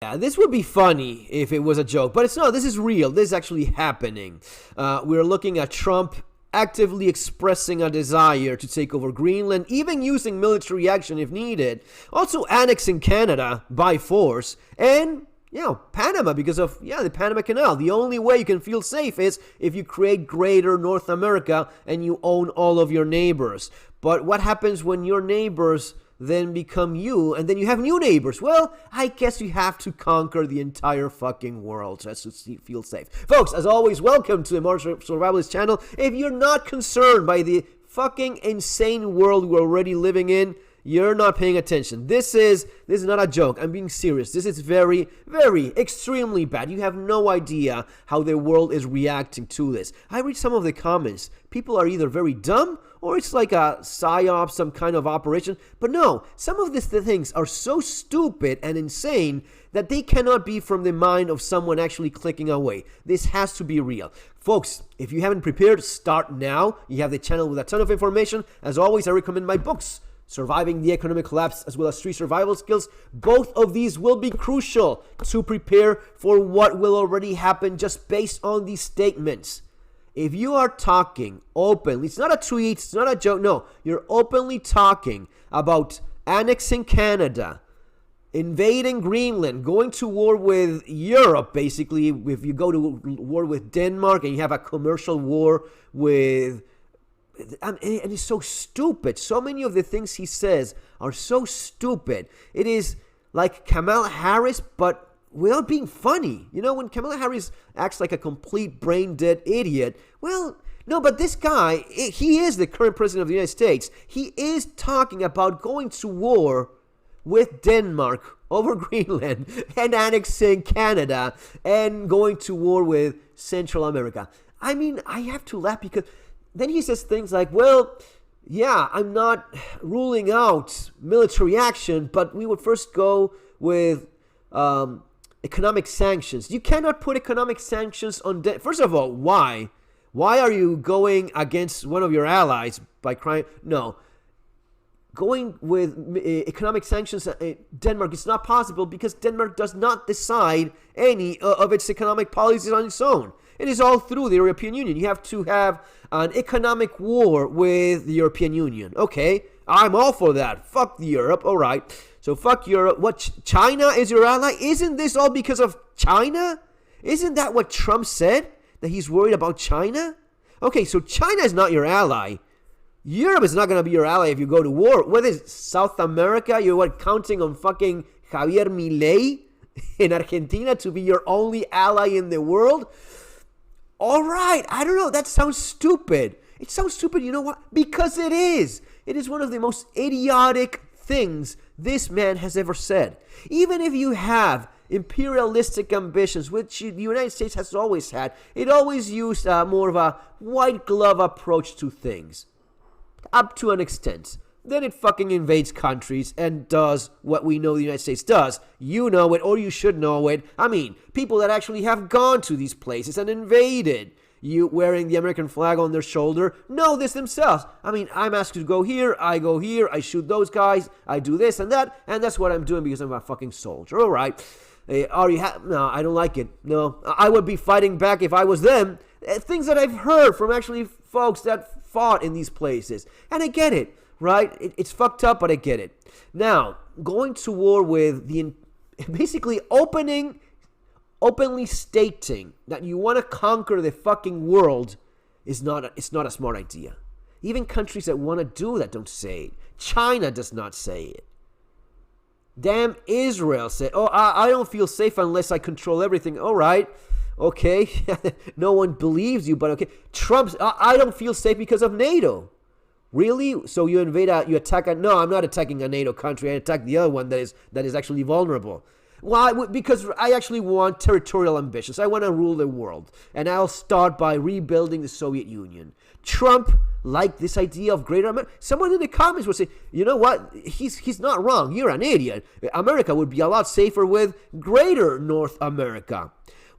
Yeah, this would be funny if it was a joke, but it's not. This is real. This is actually happening. We're looking at Trump actively expressing a desire to take over Greenland, even using military action if needed. Also annexing Canada by force, and Panama, because of the Panama Canal. The only way you can feel safe is if you create greater North America and you own all of your neighbors. But what happens when your neighbors then become you, and then you have new neighbors? Well, I guess you have to conquer the entire fucking world just to feel safe. Folks, as always, welcome to the Modern Survivalist channel. If you're not concerned by the fucking insane world we're already living in, you're not paying attention. This is not a joke. I'm being serious. This is very, very, extremely bad. You have no idea how the world is reacting to this. I read some of the comments. People are either very dumb or it's like a psyop, some kind of operation. But no, some of these things are so stupid and insane that they cannot be from the mind of someone actually clicking away. This has to be real. Folks, if you haven't prepared, start now. You have the channel with a ton of information. As always, I recommend my books, Surviving the Economic Collapse, as well as 3 survival skills. Both of these will be crucial to prepare for what will already happen just based on these statements. If you are talking openly, it's not a tweet, it's not a joke, no, you're openly talking about annexing Canada, invading Greenland, going to war with Europe, basically, if you go to war with Denmark and you have a commercial war with... And it's so stupid. So many of the things he says are so stupid. It is like Kamala Harris, but without being funny. You know, when Kamala Harris acts like a complete brain-dead idiot, well, no, but this guy, he is the current president of the United States. He is talking about going to war with Denmark over Greenland and annexing Canada and going to war with Central America. I mean, I have to laugh because... then he says things like, well, yeah, I'm not ruling out military action, but we would first go with economic sanctions. You cannot put economic sanctions on... First of all, why? Why are you going against one of your allies by crying? No. Going with economic sanctions Denmark is not possible because Denmark does not decide any of its economic policies on its own. It is all through the European Union. You have to have an economic war with the European Union. Okay, I'm all for that. Fuck Europe. All right. So fuck Europe. What, China is your ally? Isn't this all because of China? Isn't that what Trump said? That he's worried about China? Okay, so China is not your ally. Europe is not going to be your ally if you go to war. What is South America? You're counting on fucking Javier Milei in Argentina to be your only ally in the world? All right, I don't know. That sounds stupid. It sounds stupid, you know what? Because it is. It is one of the most idiotic things this man has ever said. Even if you have imperialistic ambitions, which the United States has always had, it always used more of a white glove approach to things. Up to an extent. Then it fucking invades countries and does what we know the United States does. You know it, or you should know it. I mean, people that actually have gone to these places and invaded, you wearing the American flag on their shoulder, know this themselves. I mean, I'm asked to go here, I go here, I shoot those guys, I do this and that's what I'm doing because I'm a fucking soldier. All right. No, I don't like it. No, I would be fighting back if I was them. Things that I've heard from actually folks that fought in these places. And I get it. Right? It's fucked up, but I get it. Now, going to war with basically openly stating that you want to conquer the fucking world it's not a smart idea. Even countries that want to do that don't say it. China does not say it. Damn Israel said, oh, I don't feel safe unless I control everything. All right. Okay. No one believes you, but okay. Trump's, I don't feel safe because of NATO. Really? So you attack no, I'm not attacking a NATO country. I attack the other one that is actually vulnerable. Why? Because I actually want territorial ambitions. I want to rule the world. And I'll start by rebuilding the Soviet Union. Trump liked this idea of greater America. Someone in the comments would say, you know what? He's not wrong. You're an idiot. America would be a lot safer with greater North America.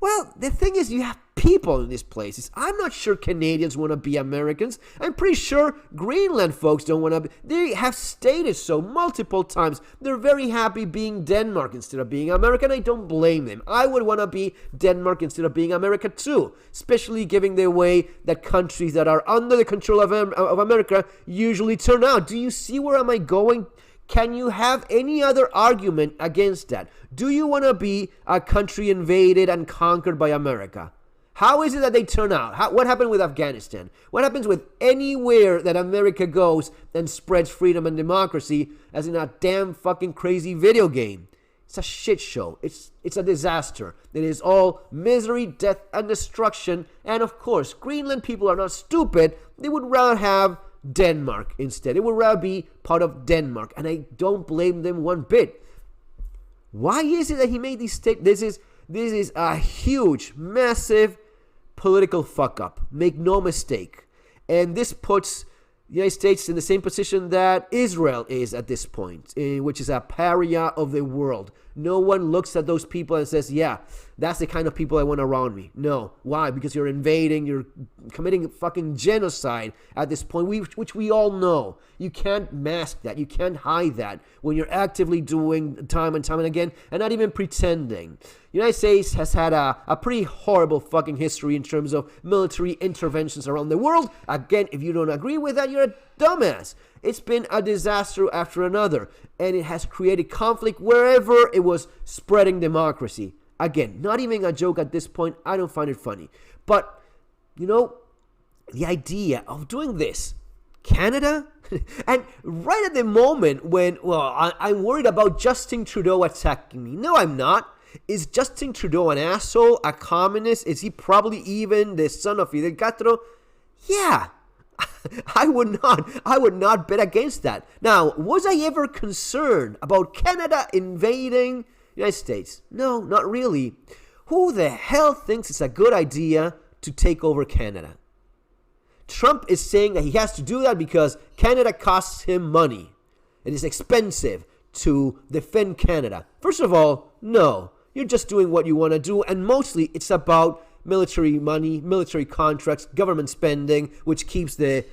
Well, the thing is, you have people in these places. I'm not sure Canadians want to be Americans. I'm pretty sure Greenland folks don't want to be. They have stated so multiple times. They're very happy being Denmark instead of being America, and I don't blame them. I would want to be Denmark instead of being America too, especially given the way that countries that are under the control of America usually turn out. Do you see where am I going? Can you have any other argument against that? Do you want to be a country invaded and conquered by America? How is it that they turn out? What happened with Afghanistan? What happens with anywhere that America goes and spreads freedom and democracy, as in a damn fucking crazy video game? It's a shit show. It's a disaster. It is all misery, death, and destruction. And of course, Greenland people are not stupid. They would rather have Denmark instead. It would rather be part of Denmark, and I don't blame them one bit. Why is it that he made these statements? This is a huge, massive political fuck up. Make no mistake. And this puts the United States in the same position that Israel is at this point, which is a pariah of the world. No one looks at those people and says, yeah, that's the kind of people I want around me. No. Why? Because you're invading, you're committing fucking genocide at this point, which we all know. You can't mask that. You can't hide that when you're actively doing time and time and again and not even pretending. The United States has had a pretty horrible fucking history in terms of military interventions around the world. Again, if you don't agree with that, you're a dumbass. It's been a disaster after another, and it has created conflict wherever it was spreading democracy. Again, not even a joke at this point. I don't find it funny. But, you know, the idea of doing this, Canada, and right at the moment when, well, I'm worried about Justin Trudeau attacking me. No, I'm not. Is Justin Trudeau an asshole, a communist? Is he probably even the son of Fidel Castro? Yeah. I would not bet against that. Now, was I ever concerned about Canada invading the United States? No, not really. Who the hell thinks it's a good idea to take over Canada? Trump is saying that he has to do that because Canada costs him money. It is expensive to defend Canada. First of all, no. You're just doing what you want to do, and mostly it's about military money, military contracts, government spending, which keeps the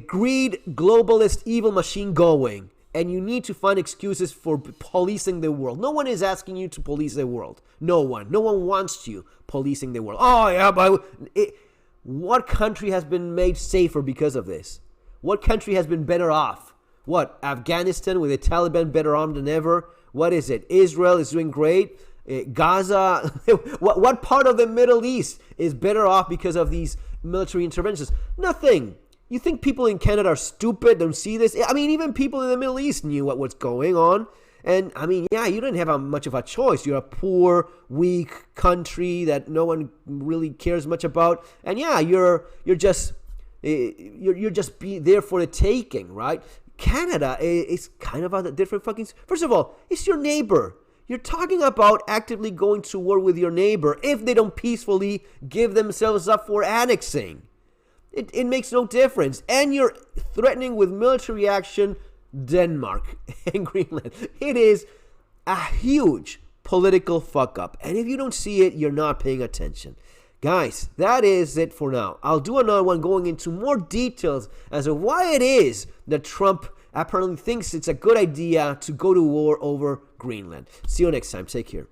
greed, globalist, evil machine going. And you need to find excuses for policing the world. No one is asking you to police the world. No one. No one wants you policing the world. Oh, yeah, but what country has been made safer because of this? What country has been better off? What, Afghanistan with the Taliban better armed than ever? What is it? Israel is doing great. Gaza, what part of the Middle East is better off because of these military interventions? Nothing. You think people in Canada are stupid, don't see this? I mean, even people in the Middle East knew what was going on. And, I mean, yeah, you didn't have much of a choice. You're a poor, weak country that no one really cares much about. And, yeah, you're just be there for the taking, right? Canada is kind of a different fucking... First of all, it's your neighbor. You're talking about actively going to war with your neighbor if they don't peacefully give themselves up for annexing. It makes no difference. And you're threatening with military action Denmark and Greenland. It is a huge political fuck up. And if you don't see it, you're not paying attention. Guys, that is it for now. I'll do another one going into more details as to why it is that Trump apparently thinks it's a good idea to go to war over Greenland. See you next time. Take care.